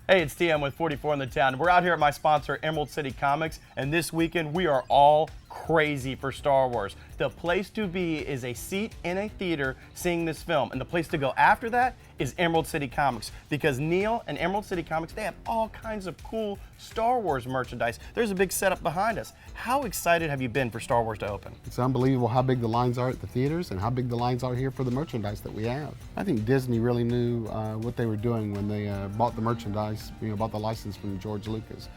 Hey, it's TM with 44 in the Town. We're out here at my sponsor, Emerald City Comics, and this weekend we are all crazy for Star Wars. The place to be is a seat in a theater seeing this film, and the place to go after that is Emerald City Comics, because Neil and Emerald City Comics, they have all kinds of cool Star Wars merchandise. There's a big setup behind us. How excited have you been for Star Wars to open? It's unbelievable how big the lines are at the theaters and how big the lines are here for the merchandise that we have. I think Disney really knew what they were doing when they bought the merchandise, bought the license from George Lucas.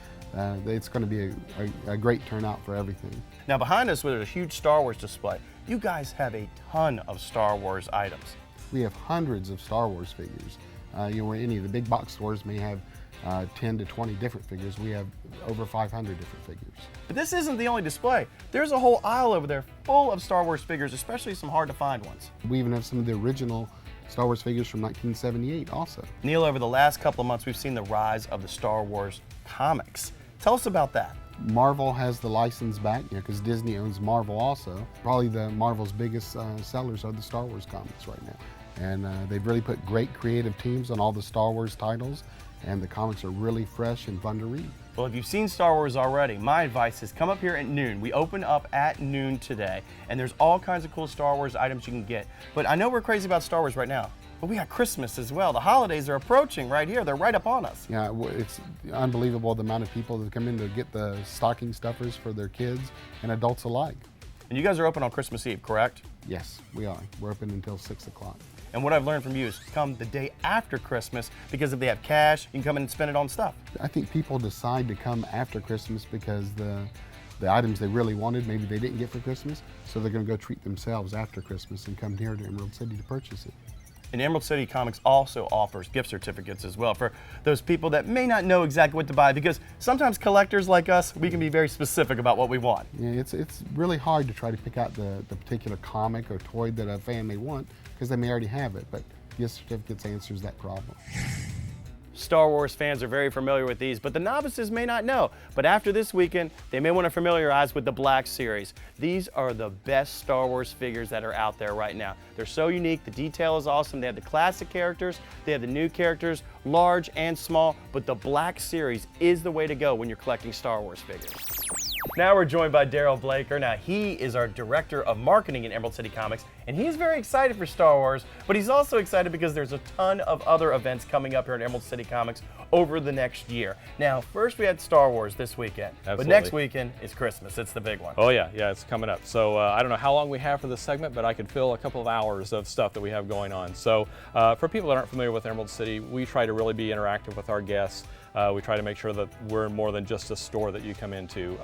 It's going to be a great turnout for everything. Now behind us, there's a huge Star Wars display. You guys have a ton of Star Wars items. We have hundreds of Star Wars figures. Where any of the big box stores may have 10 to 20 different figures, we have over 500 different figures. But this isn't the only display. There's a whole aisle over there full of Star Wars figures, especially some hard to find ones. We even have some of the original Star Wars figures from 1978 also. Neil, over the last couple of months, we've seen the rise of the Star Wars comics. Tell us about that. Marvel has the license back, because Disney owns Marvel also. Probably Marvel's biggest sellers are the Star Wars comics right now. And they've really put great creative teams on all the Star Wars titles, and the comics are really fresh and fun to read. Well, if you've seen Star Wars already, my advice is come up here at noon. We open up at noon today, and there's all kinds of cool Star Wars items you can get. But I know we're crazy about Star Wars right now, but we got Christmas as well. The holidays are approaching right here. They're right up on us. Yeah, it's unbelievable the amount of people that come in to get the stocking stuffers for their kids and adults alike. And you guys are open on Christmas Eve, correct? Yes, we are. We're open until 6 o'clock. And what I've learned from you is come the day after Christmas, because if they have cash, you can come in and spend it on stuff. I think people decide to come after Christmas because the items they really wanted, maybe they didn't get for Christmas, so they're going to go treat themselves after Christmas and come here to Emerald City to purchase it. And Emerald City Comics also offers gift certificates as well for those people that may not know exactly what to buy, because sometimes collectors like us, we can be very specific about what we want. Yeah, it's really hard to try to pick out the particular comic or toy that a fan may want, because they may already have it, but gift certificates answers that problem. Star Wars fans are very familiar with these, but the novices may not know. But after this weekend, they may want to familiarize with the Black Series. These are the best Star Wars figures that are out there right now. They're so unique, the detail is awesome. They have the classic characters, they have the new characters, large and small, but the Black Series is the way to go when you're collecting Star Wars figures. Now we're joined by Daryl Blaker. Now he is our Director of Marketing in Emerald City Comics, and he's very excited for Star Wars, but he's also excited because there's a ton of other events coming up here at Emerald City Comics over the next year. Now, first we had Star Wars this weekend, Absolutely. but next weekend is Christmas. It's the big one. Oh yeah, it's coming up. So I don't know how long we have for this segment, but I could fill a couple of hours of stuff that we have going on. So for people that aren't familiar with Emerald City, we try to really be interactive with our guests. We try to make sure that we're more than just a store that you come into.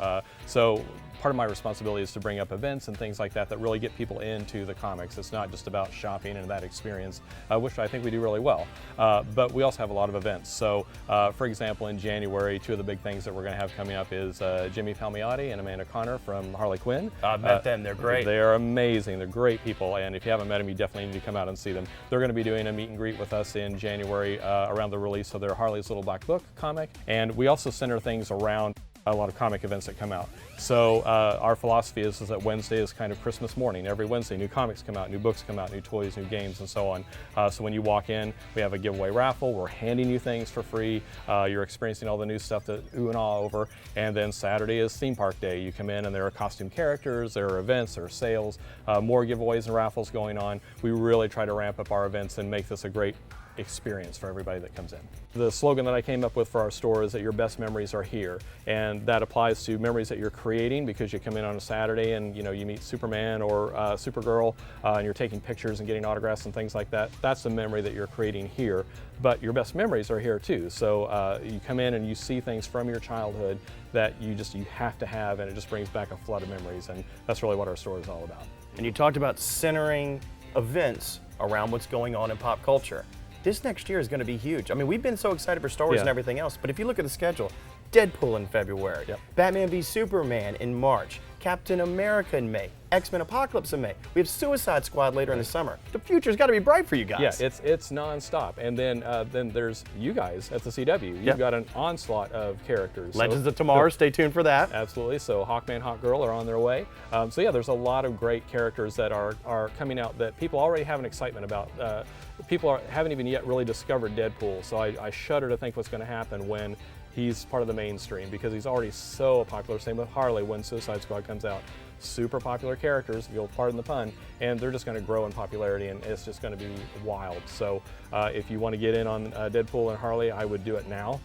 So part of my responsibility is to bring up events and things like that that really get people into the comics. It's not just about shopping and that experience, which I think we do really well. But we also have a lot of events. So for example, in January, two of the big things that we're going to have coming up is Jimmy Palmiotti and Amanda Connor from Harley Quinn. I've met them. They're great. They're amazing. They're great people. And if you haven't met them, you definitely need to come out and see them. They're going to be doing a meet and greet with us in January around the release of their Harley's Little Black Book comic. And we also center things around a lot of comic events that come out. So our philosophy is that Wednesday is kind of Christmas morning. Every Wednesday, new comics come out, new books come out, new toys, new games, and so on. So when you walk in, we have a giveaway raffle. We're handing you things for free. You're experiencing all the new stuff that ooh and ah over. And then Saturday is theme park day. You come in and there are costume characters, there are events, there are sales, more giveaways and raffles going on. We really try to ramp up our events and make this a great experience for everybody that comes in. The slogan that I came up with for our store is that your best memories are here, and that applies to memories that you're creating because you come in on a Saturday and you meet Superman or Supergirl and you're taking pictures and getting autographs and things like that. That's the memory that you're creating here, but your best memories are here too. So you come in and you see things from your childhood that you have to have, and it just brings back a flood of memories, and that's really what our store is all about. And you talked about centering events around what's going on in pop culture. This next year is going to be huge. I mean, we've been so excited for Star Wars and everything else, but if you look at the schedule, Deadpool in February, Batman v Superman in March, Captain America in May, X-Men Apocalypse in May. We have Suicide Squad later in the summer. The future's got to be bright for you guys. Yeah, it's nonstop. And then there's you guys at the CW. You've got an onslaught of characters. Legends of Tomorrow, stay tuned for that. Absolutely. So Hawkman, Hawkgirl are on their way. So yeah, there's a lot of great characters that are coming out that people already have an excitement about. People haven't even yet really discovered Deadpool. So I shudder to think what's going to happen when he's part of the mainstream, because he's already so popular. Same with Harley when Suicide Squad comes out. Super popular characters, if you'll pardon the pun, and they're just going to grow in popularity, and it's just going to be wild. So if you want to get in on Deadpool and Harley, I would do it now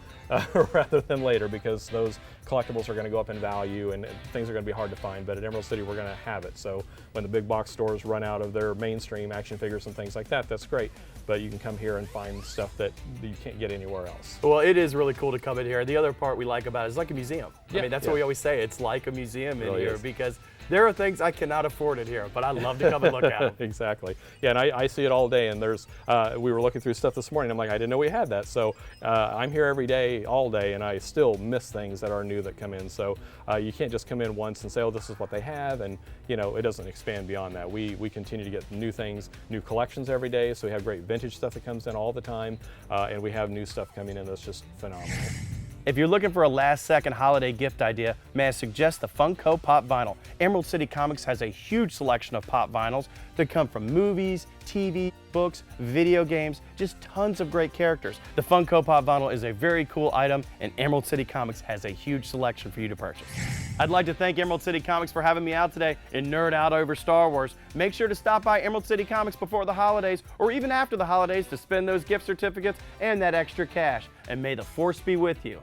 rather than later, because those collectibles are going to go up in value and things are going to be hard to find. But at Emerald City, we're going to have it. So when the big box stores run out of their mainstream action figures and things like that, that's great. But you can come here and find stuff that you can't get anywhere else. Well, it is really cool to come in here. The other part we like about it is like a museum. I mean, that's what we always say. It's like a museum in Really here is. because there are things I cannot afford in here, but I love to come and look at them. Exactly. Yeah, and I see it all day. And there's, we were looking through stuff this morning. I'm like, I didn't know we had that. So I'm here every day, all day, and I still miss things that are new that come in. So you can't just come in once and say, oh, this is what they have, and you know, it doesn't expand beyond that. We continue to get new things, new collections every day. So we have great vintage stuff that comes in all the time, and we have new stuff coming in that's just phenomenal. If you're looking for a last-second holiday gift idea, may I suggest the Funko Pop Vinyl. Emerald City Comics has a huge selection of pop vinyls that come from movies, TV, books, video games, just tons of great characters. The Funko Pop Vinyl is a very cool item, and Emerald City Comics has a huge selection for you to purchase. I'd like to thank Emerald City Comics for having me out today and nerd out over Star Wars. Make sure to stop by Emerald City Comics before the holidays or even after the holidays to spend those gift certificates and that extra cash. And may the Force be with you.